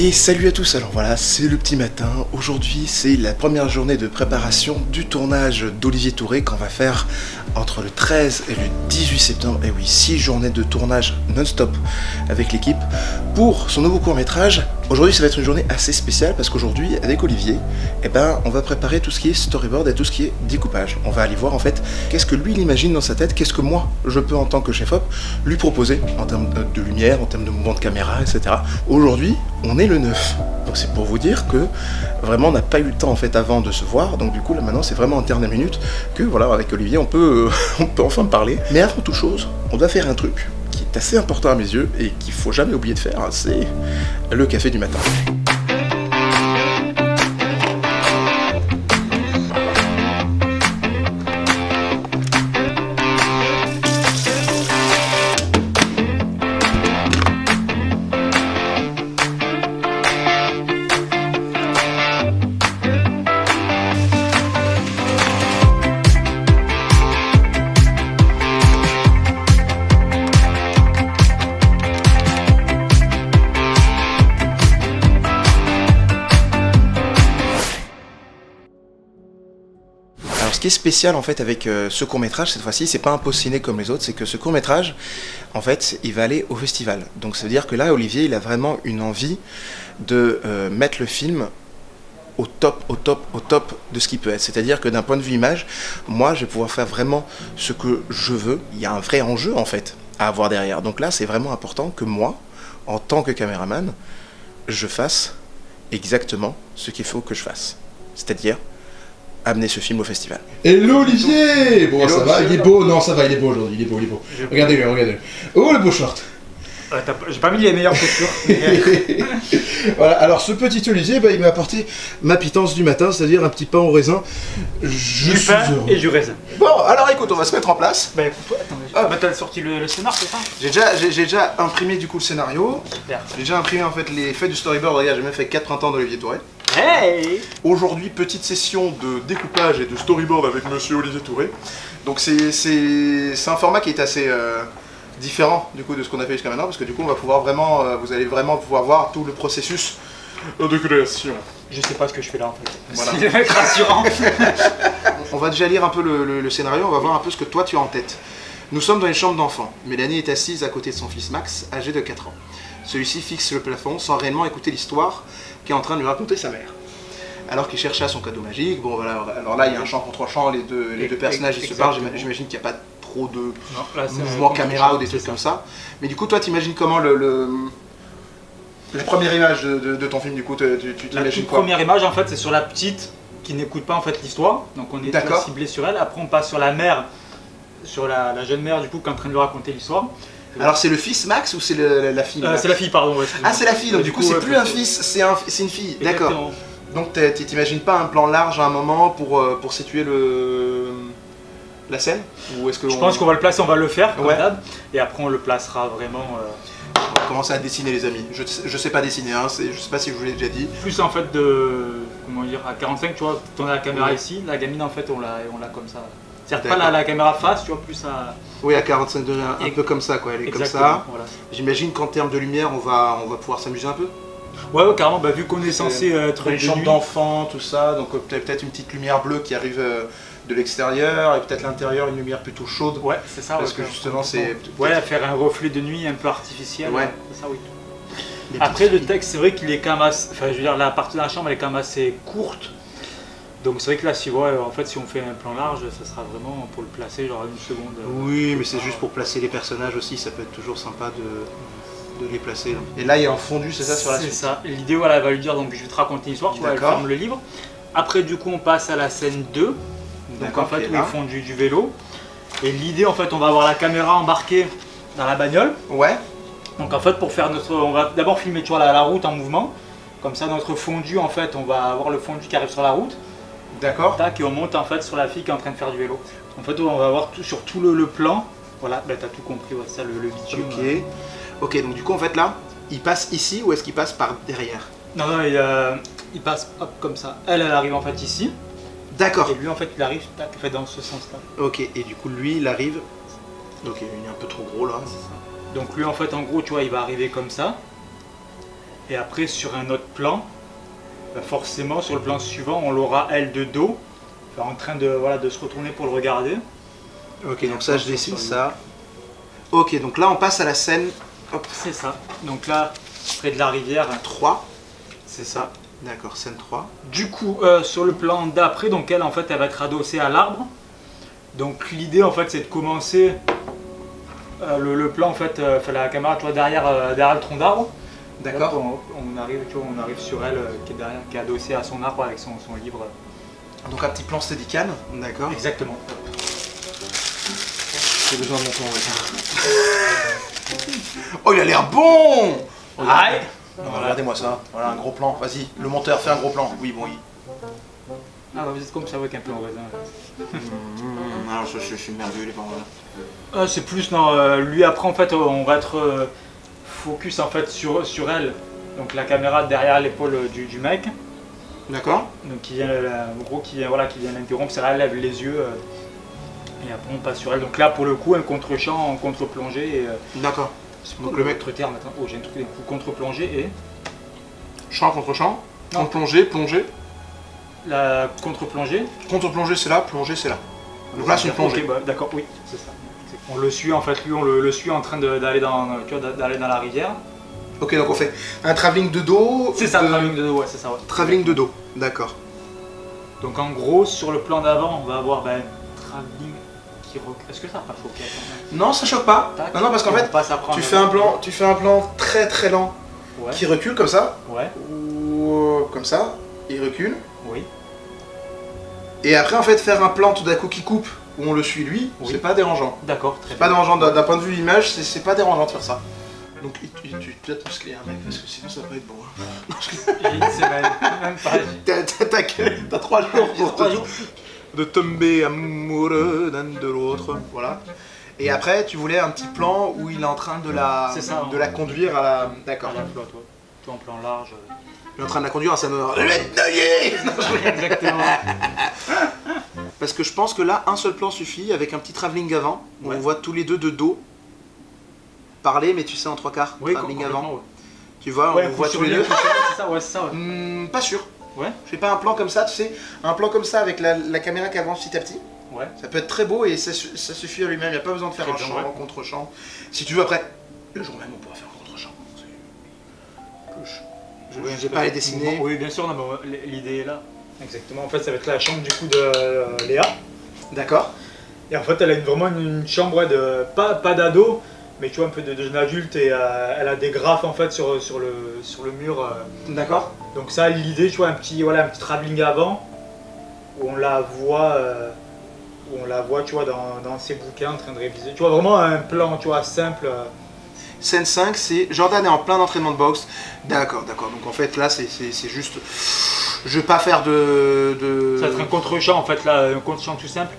Et salut à tous, alors voilà, c'est le petit matin. Aujourd'hui, c'est la première journée de préparation du tournage d'Olivier Touré qu'on va faire entre le 13 et le 18 septembre. Et oui, 6 journées de tournage non-stop avec l'équipe pour son nouveau court-métrage. Aujourd'hui, ça va être une journée assez spéciale parce qu'aujourd'hui, avec Olivier, on va préparer tout ce qui est storyboard et tout ce qui est découpage. On va aller voir en fait qu'est-ce que lui il imagine dans sa tête, qu'est-ce que moi je peux en tant que chef-op lui proposer en termes de lumière, en termes de mouvement de caméra, etc. Aujourd'hui, on est le 9. Donc c'est pour vous dire que vraiment on n'a pas eu le temps en fait avant de se voir. Donc du coup là maintenant c'est vraiment en dernière minute que voilà avec Olivier on peut enfin parler. Mais avant toute chose, on doit faire un truc qui est assez important à mes yeux et qu'il faut jamais oublier de faire, c'est le café du matin. Ce qui est spécial en fait avec ce court-métrage cette fois-ci, c'est pas un post-ciné comme les autres, c'est que ce court-métrage, en fait, il va aller au festival. Donc ça veut dire que là, Olivier, il a vraiment une envie de mettre le film au top de ce qu'il peut être. C'est-à-dire que d'un point de vue image, moi, je vais pouvoir faire vraiment ce que je veux. Il y a un vrai enjeu en fait à avoir derrière. Donc là, c'est vraiment important que moi, en tant que caméraman, je fasse exactement ce qu'il faut que je fasse. C'est-à-dire amener ce film au festival. Hello Olivier. Bon, Hello, ça va, il est beau, non ça va, il est beau aujourd'hui, il est beau. Regardez-le. Oh le beau short. J'ai pas mis les meilleures chaussures. Voilà, alors ce petit Olivier, il m'a apporté ma pitance du matin, c'est-à-dire un petit pain au raisin. Du pain et du raisin. Bon, alors écoute, on va se mettre en place. Bah écoute, attends, t'as sorti le scénar, c'est ça? J'ai déjà imprimé du coup le scénario. Super. J'ai déjà imprimé en fait les faits du storyboard. Regarde, j'ai même fait 4 printemps d'Olivier Touré. Hey. Aujourd'hui, petite session de découpage et de storyboard avec monsieur Olivier Touré. Donc c'est un format qui est assez différent du coup de ce qu'on a fait jusqu'à maintenant, parce que du coup on va pouvoir vraiment, vous allez vraiment pouvoir voir tout le processus de création. Je sais pas ce que je fais là en fait. Voilà. C'est rassurant. On va déjà lire un peu le scénario, on va voir un peu ce que toi tu as en tête. Nous sommes dans une chambre d'enfant. Mélanie est assise à côté de son fils Max, âgé de 4 ans. Celui-ci fixe le plafond sans réellement écouter l'histoire qu'est en train de lui raconter sa mère. Alors qu'il cherchait son cadeau magique, bon voilà, alors là il y a un champ contre champ, les deux personnages ils se parlent, j'imagine qu'il n'y a pas trop de mouvements caméra ou des trucs comme ça. Mais du coup toi t'imagines comment la première image de ton film, du coup tu t'imagines quoi? La première image en fait c'est sur la petite qui n'écoute pas en fait l'histoire, donc on est ciblé sur elle, après on passe sur la mère, sur la jeune mère du coup qui est en train de lui raconter l'histoire. Alors c'est le fils Max ou c'est la fille? C'est la fille, pardon. Ouais, ah c'est la fille, donc du coup c'est plus un fils, c'est une fille, d'accord. Donc tu t'imagines pas un plan large à un moment pour situer la scène? Ou est-ce que je pense qu'on va le placer, on va le faire comme d'hab, et après on le placera vraiment... On va commencer à dessiner les amis. Je sais pas dessiner, hein, je sais pas si je vous l'ai déjà dit. Plus en fait comment dire, à 45 tu vois, tourner la caméra ici, la gamine en fait on l'a comme ça. C'est-à-dire pas la caméra face, tu vois, plus à... Oui, à 45 degrés, un peu comme ça quoi, elle est comme ça. Voilà. J'imagine qu'en termes de lumière, on va pouvoir s'amuser un peu. Ouais, carrément, vu qu'on est censé être une chambre d'enfant, tout ça, donc peut-être une petite lumière bleue qui arrive de l'extérieur, et peut-être l'intérieur une lumière plutôt chaude. Ouais, c'est ça. Parce que justement c'est... Ouais, faire un reflet de nuit un peu artificiel. Ouais. C'est ça, oui. Après, le texte, c'est vrai qu'il est quand même assez... Enfin, je veux dire, la partie de la chambre, elle est quand même assez courte. Donc c'est vrai que là, si on fait un plan large, ça sera vraiment pour le placer genre une seconde. Oui, mais c'est juste pour placer les personnages aussi, ça peut être toujours sympa de les placer. Et là, il y a un fondu, c'est ça, sur la suite? C'est ça. L'idée, voilà, elle va lui dire, donc je vais te raconter l'histoire, tu vois, elle ferme le livre. Après, du coup, on passe à la scène 2, donc en fait, où ils font du vélo. Et l'idée, en fait, on va avoir la caméra embarquée dans la bagnole. Ouais. Donc en fait, pour faire on va d'abord filmer, tu vois, la route en mouvement. Comme ça, notre fondu, en fait, on va avoir le fondu qui arrive sur la route. D'accord. Et on monte en fait sur la fille qui est en train de faire du vélo. En fait, on va avoir sur tout le plan. Voilà, t'as tout compris, ouais, ça, le bitume. Ok, donc du coup, en fait, là, il passe ici ou est-ce qu'il passe par derrière? Non, il passe hop, comme ça. Elle arrive en fait ici. D'accord. Et lui, en fait, il arrive dans ce sens-là. Ok, et du coup, lui, il arrive. Ok, il est un peu trop gros là. C'est ça. Donc lui, en fait, en gros, tu vois, il va arriver comme ça. Et après sur un autre plan, forcément sur le plan suivant, on l'aura elle de dos, en train de, voilà, de se retourner pour le regarder. Ok, donc ça je dessine ça. Ok, donc là on passe à la scène. C'est ça. Donc là, près de la rivière. 3. C'est ça. D'accord, scène 3. Du coup, sur le plan d'après, donc elle en fait, elle va être adossée à l'arbre. Donc l'idée en fait, c'est de commencer le plan en fait, la caméra, tu vois, derrière le tronc d'arbre. D'accord. On arrive, tu vois, on arrive sur elle qui est derrière, qui est adossée à son arbre avec son livre. Donc un petit plan steadicam. D'accord. Exactement. J'ai besoin de mon plan, Oh, il a l'air bon. Aïe. Regardez-moi ça. Voilà un gros plan. Vas-y, le monteur fait un gros plan. Oui, bon, oui. Ah bah vous êtes comme ça avec un plan au raisin. Alors je suis merveilleux les plans. C'est plus non, lui après en fait on va être focus en fait sur elle. Donc la caméra derrière l'épaule du mec. D'accord. Donc qui vient en gros qui vient l'interrompre, ça lève les yeux et après on passe sur elle. Donc là pour le coup un contre-champ en contre-plongée. D'accord. Donc le mec terme attends, oh j'ai un truc d'un coup contre-plongée et. Champ contre champ. Contre-plongée, plongée. La contre-plongée. Contre-plongée c'est là, plongée c'est là. Donc là c'est une plongée. Okay, bah, d'accord, oui, c'est ça. On le suit en fait, lui on le suit en train d'aller dans la rivière. Ok, donc on fait un travelling de dos. C'est ça, travelling de dos, ouais, c'est ça. Ouais. Travelling de dos, d'accord. Donc en gros, sur le plan d'avant, on va avoir un travelling qui recule. Est-ce que ça va pas choquer? Non, ça choque pas. Tac. Non, parce qu'en fait, tu fais un plan très très lent qui recule comme ça. Ouais. Ou comme ça, il recule. Oui. Et après, en fait, faire un plan tout d'un coup qui coupe, où on le suit lui, c'est pas dérangeant. D'accord, très bien. Pas dérangeant d'un point de vue image, c'est pas dérangeant de faire ça. Donc tu dois te muscler un mec, parce que sinon ça va pas être bon. J'ai une semaine, même pas. T'as 3 jours pour de tomber amoureux d'un de l'autre. Voilà. Et après, tu voulais un petit plan où il est en train de la conduire à la. D'accord. À la flotte, ouais. Tout en plan large. Il est en train de la conduire à sa mort. Je vais te noyer. Exactement. Parce que je pense que là, un seul plan suffit avec un petit travelling avant, où on voit tous les deux de dos parler, mais tu sais, en 3/4, travelling avant. Ouais. Tu vois, on voit tous les deux. C'est ça, ouais, c'est ça. Ouais. Pas sûr. Ouais. Je fais pas un plan comme ça, tu sais, un plan comme ça avec la caméra qui avance petit à petit. Ouais. Ça peut être très beau et ça suffit à lui-même, il n'y a pas besoin de faire un champ, un contre-champ. Si tu veux, après, le jour même, on pourra faire un contre-champ. Je vais pas les dessiner. Oui, bien sûr, non, mais l'idée est là. Exactement, en fait, ça va être la chambre du coup de Léa. D'accord. Et en fait, elle a vraiment une chambre de pas d'ado, mais tu vois, un peu de jeune adulte et elle a des graphes en fait sur le mur. D'accord. Donc ça, l'idée, tu vois, un petit travelling avant où on la voit, tu vois, dans ses bouquins en train de réviser. Tu vois, vraiment un plan, tu vois, simple. Scène 5, c'est Jordan est en plein entraînement de boxe. D'accord. Donc en fait, là, c'est juste. Je vais pas faire de. Ça va être un contre-champ en fait, là, un contre-champ tout simple.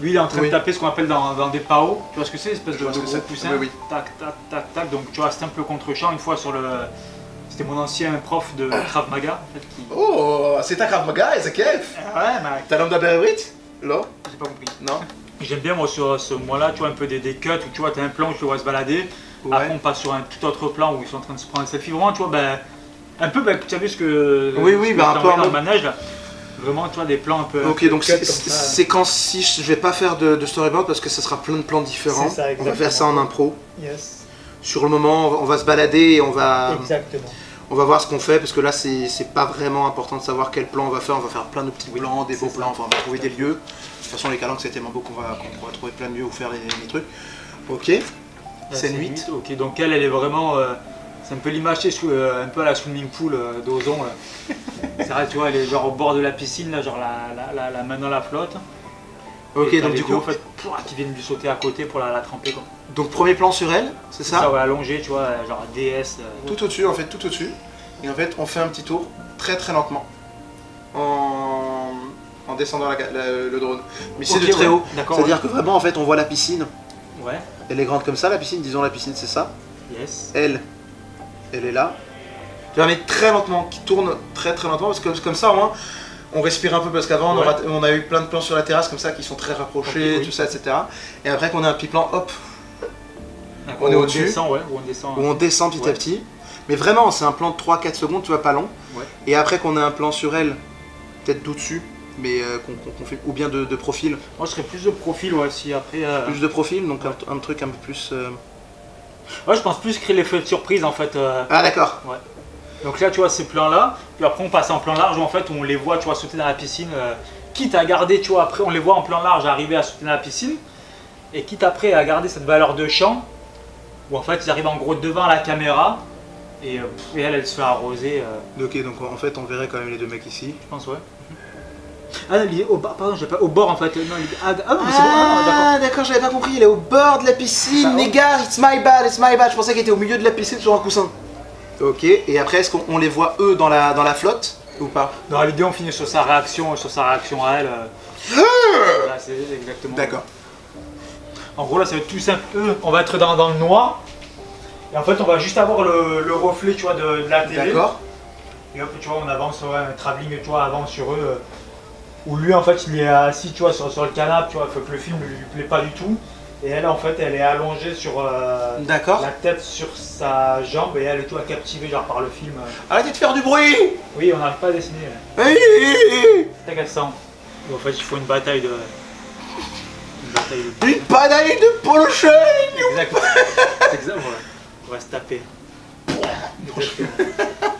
Lui, il est en train de taper ce qu'on appelle dans des PAO. Tu vois ce que c'est, espèce de gros poussin. Oui. Tac. Donc tu vois, simple contre-champ. Une fois sur le. C'était mon ancien prof de Krav Maga. En fait, qui... Oh, c'est ta Krav Maga, Ezekiel. Ouais, mais. T'as l'homme d'Aberit? Là? J'ai pas compris. Non. J'aime bien moi sur ce mois-là, tu vois, un peu des cuts où tu vois, t'as un plan où tu le vois se balader. Ouais. Après, on passe sur un tout autre plan où ils sont en train de se prendre un selfie. Vraiment, tu vois, un peu, tu as vu ce que. Oui, un peu dans le manège là. Vraiment, tu vois, des plans un peu. Ok, donc séquence 6, je vais pas faire de storyboard parce que ça sera plein de plans différents. Ça, on va faire ça en impro. Yes. Sur le moment, on va se balader et on va. Exactement. On va voir ce qu'on fait parce que là, c'est pas vraiment important de savoir quel plan on va faire. On va faire plein de petits plans, des beaux plans. Enfin, on va trouver des lieux. De toute façon, les calanques, c'est tellement beau qu'on va trouver plein de lieux où faire les trucs. Ok. Scène 8. Ok, donc elle est vraiment. C'est un peu l'image, un peu à la swimming pool d'Ozon. C'est vrai, tu vois, elle est genre au bord de la piscine, là, genre la main dans la flotte. Ok, donc du coup. En fait, qui viennent lui sauter à côté pour la tremper, quoi. Donc premier plan sur elle, c'est ça? Ça, ouais, allongé, tu vois, genre DS. Tout au-dessus, en fait, tout au-dessus. Et en fait, on fait un petit tour, très très lentement, en descendant le drone. Mais c'est de très haut. C'est-à-dire que vraiment, en fait, on voit la piscine. Ouais. Elle est grande comme ça, la piscine, disons la piscine, c'est ça. Yes. Elle est là. Tu vas mettre très lentement, qui tourne très très lentement, parce que comme ça, au moins, on respire un peu, parce qu'avant, on a eu plein de plans sur la terrasse, comme ça, qui sont très rapprochés, tout ça, etc. Et après qu'on ait un petit plan, hop, on est au-dessus. Où on descend petit à petit. Mais vraiment, c'est un plan de 3-4 secondes, tu vois, pas long. Ouais. Et après qu'on ait un plan sur elle, peut-être d'au-dessus, mais qu'on fait, ou bien de profil. Moi je serais plus de profil, ouais, si après... Plus de profil, donc un truc un peu plus... Ouais, je pense plus créer l'effet de surprise en fait. Ah d'accord. Ouais. Donc là, tu vois, ces plans-là, puis après on passe en plan large où en fait on les voit, tu vois, sauter dans la piscine. Quitte à garder, tu vois, après on les voit en plan large arriver à sauter dans la piscine. Et quitte après à garder cette valeur de champ, où en fait ils arrivent en gros devant la caméra. Et elle se fait arroser. Ok, donc en fait on verrait quand même les deux mecs ici. Je pense, ouais. Ah, il est au bord, pardon, j'ai pas au bord en fait. Non, mais c'est bon, d'accord, j'avais pas compris, il est au bord de la piscine, les gars, it's my bad, je pensais qu'il était au milieu de la piscine sur un coussin. Ok, et après est-ce qu'on les voit eux dans la flotte ou pas? Dans l'idée on finit sur sa réaction à elle. Là, c'est exactement. D'accord. En gros là ça va être tout simple, eux on va être dans le noir. Et en fait on va juste avoir le reflet, tu vois, de la télé. D'accord. Et hop, tu vois, on avance, ouais, un travelling, tu vois, avant sur eux. Où lui en fait il est assis, tu vois, sur le canapé, tu vois, faut que le film lui plaît pas du tout. Et elle en fait elle est allongée sur la tête sur sa jambe et elle est, tu vois, captivée genre par le film. Arrêtez de faire du bruit. Oui, on n'arrive pas à dessiner. Oui. C'est agaçant. En fait il faut une bataille de... Une bataille de polochon. Exactement. Exactement. On va se taper. Exactement.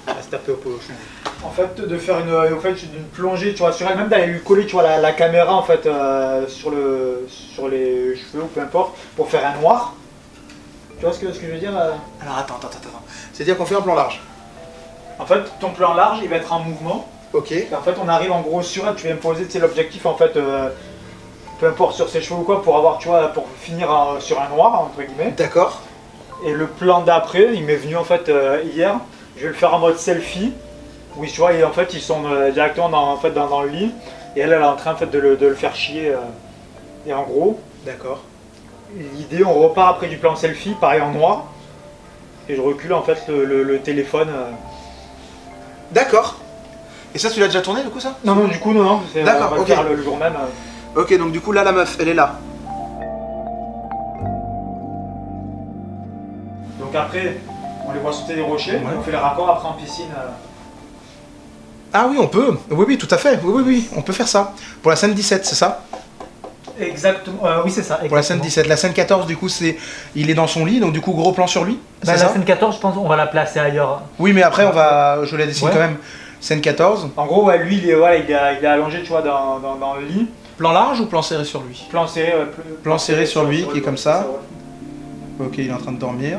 On va se taper au polochon. En fait, de faire une plongée, tu vois, sur elle, même d'aller lui coller, tu vois, la caméra en fait sur les cheveux ou peu importe, pour faire un noir. Tu vois ce que je veux dire Alors attends. C'est-à-dire qu'on fait un plan large. En fait, ton plan large, il va être en mouvement. Ok. Et en fait, on arrive en gros sur elle, tu viens poser, tu sais, l'objectif en fait, peu importe sur ses cheveux ou quoi, pour avoir, tu vois, pour finir sur un noir entre guillemets. D'accord. Et le plan d'après, il m'est venu en fait hier. Je vais le faire en mode selfie. Oui, tu vois, et en fait ils sont directement dans le lit et elle est en train en fait, de le faire chier. Et en gros, d'accord. L'idée, on repart après du plan selfie, pareil en noir, et je recule en fait le téléphone. D'accord. Et ça, tu l'as déjà tourné du coup ça? Non, du coup non. D'accord, on va le faire le jour même. Ok, donc du coup là la meuf, elle est là. Donc après, on les voit sauter des rochers, ouais. On fait les raccords après en piscine. Ah oui, on peut. Oui, tout à fait. Oui, on peut faire ça. Pour la scène 17, c'est ça? Exactement. Oui, c'est ça. Exactement. Pour la scène 17. La scène 14, du coup, il est dans son lit, donc du coup, gros plan sur lui. Bah, la scène 14, je pense on va la placer ailleurs. Oui, mais après, je la dessine quand même. Scène 14. En gros, ouais, lui, il est allongé, tu vois, dans le lit. Plan large ou plan serré sur lui? Plan serré. Plan serré sur lui, qui est comme ça. Ok, il est en train de dormir.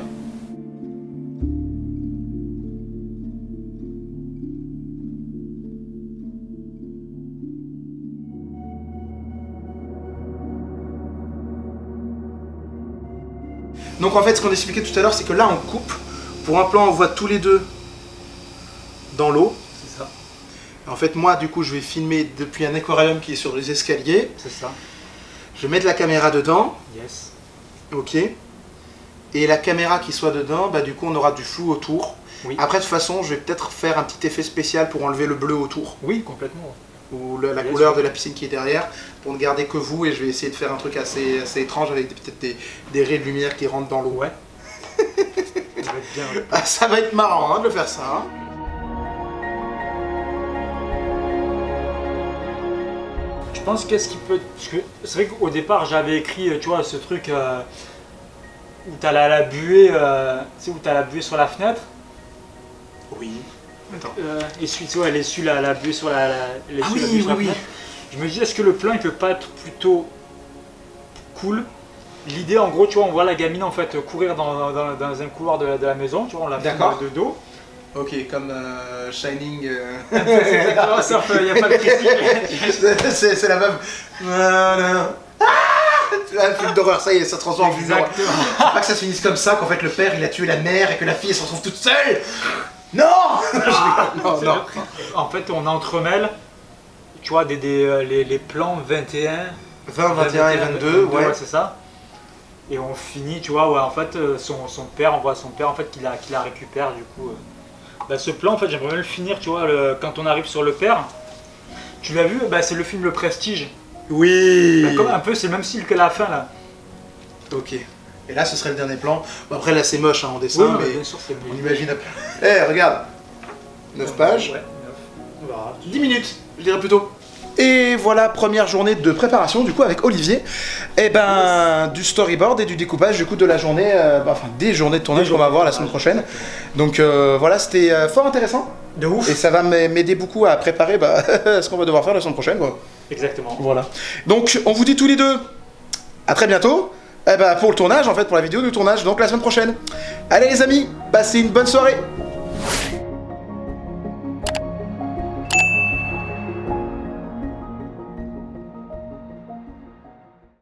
Donc en fait, ce qu'on expliquait tout à l'heure, c'est que là, on coupe. Pour un plan, on voit tous les deux dans l'eau. C'est ça. En fait, moi, du coup, je vais filmer depuis un aquarium qui est sur les escaliers. C'est ça. Je vais mettre la caméra dedans. Yes. Ok. Et la caméra qui soit dedans, bah du coup, on aura du flou autour. Oui. Après, de toute façon, je vais peut-être faire un petit effet spécial pour enlever le bleu autour. Oui, complètement. Ou la couleur de la piscine qui est derrière, pour ne garder que vous, et je vais essayer de faire un truc assez étrange avec peut-être des raies de lumière qui rentrent dans l'eau. Ouais. Ça va être bien. Ouais. Ah, ça va être marrant de faire ça. Hein. Je pense qu'est-ce qui peut... Parce que c'est vrai qu'au départ j'avais écrit, tu vois, ce truc où t'as la buée, tu sais, où t'as la buée sur la fenêtre. Oui. Attends. Elle essuie la buée sur la fenêtre. Je me dis, est-ce que le plan il peut pas être plutôt cool? L'idée, en gros, tu vois, on voit la gamine en fait courir dans un couloir de la maison, tu vois, on la filme de dos. Ok, comme Shining. C'est exactement ça, il n'y a pas de critique. C'est la meuf. Un film d'horreur, ça y est, ça se transforme en film d'horreur. Faut pas que ça se finisse comme ça, qu'en fait le père il a tué la mère et que la fille elle se retrouve toute seule. Non. Non. En fait, on entremêle, tu vois, les plans 21, 20, 21 et 22, ouais. C'est ça. Et on finit, tu vois, ouais, en fait, son père, on voit son père en fait qui la récupère du coup. Bah, ce plan, en fait, j'aimerais bien le finir, tu vois, quand on arrive sur le père. Tu l'as vu, bah, c'est le film Le Prestige. Oui. Bah, comme un peu, c'est le même style que la fin là. Ok. Et là, ce serait le dernier plan. Bon, après, là, c'est moche en dessin, Oui, mais bien sûr, c'est on imagine... regarde 9 pages. Ouais, 9. 10 minutes, je dirais plutôt. Et voilà, première journée de préparation du coup avec Olivier. Et du storyboard et du découpage du coup de la journée, des journées de tournage qu'on va avoir la semaine prochaine. Donc voilà, c'était fort intéressant. De ouf. Et ça va m'aider beaucoup à préparer ce qu'on va devoir faire la semaine prochaine, quoi. Exactement. Voilà. Donc on vous dit tous les deux à très bientôt. Pour le tournage, en fait, pour la vidéo du tournage, donc la semaine prochaine. Allez les amis, passez une bonne soirée.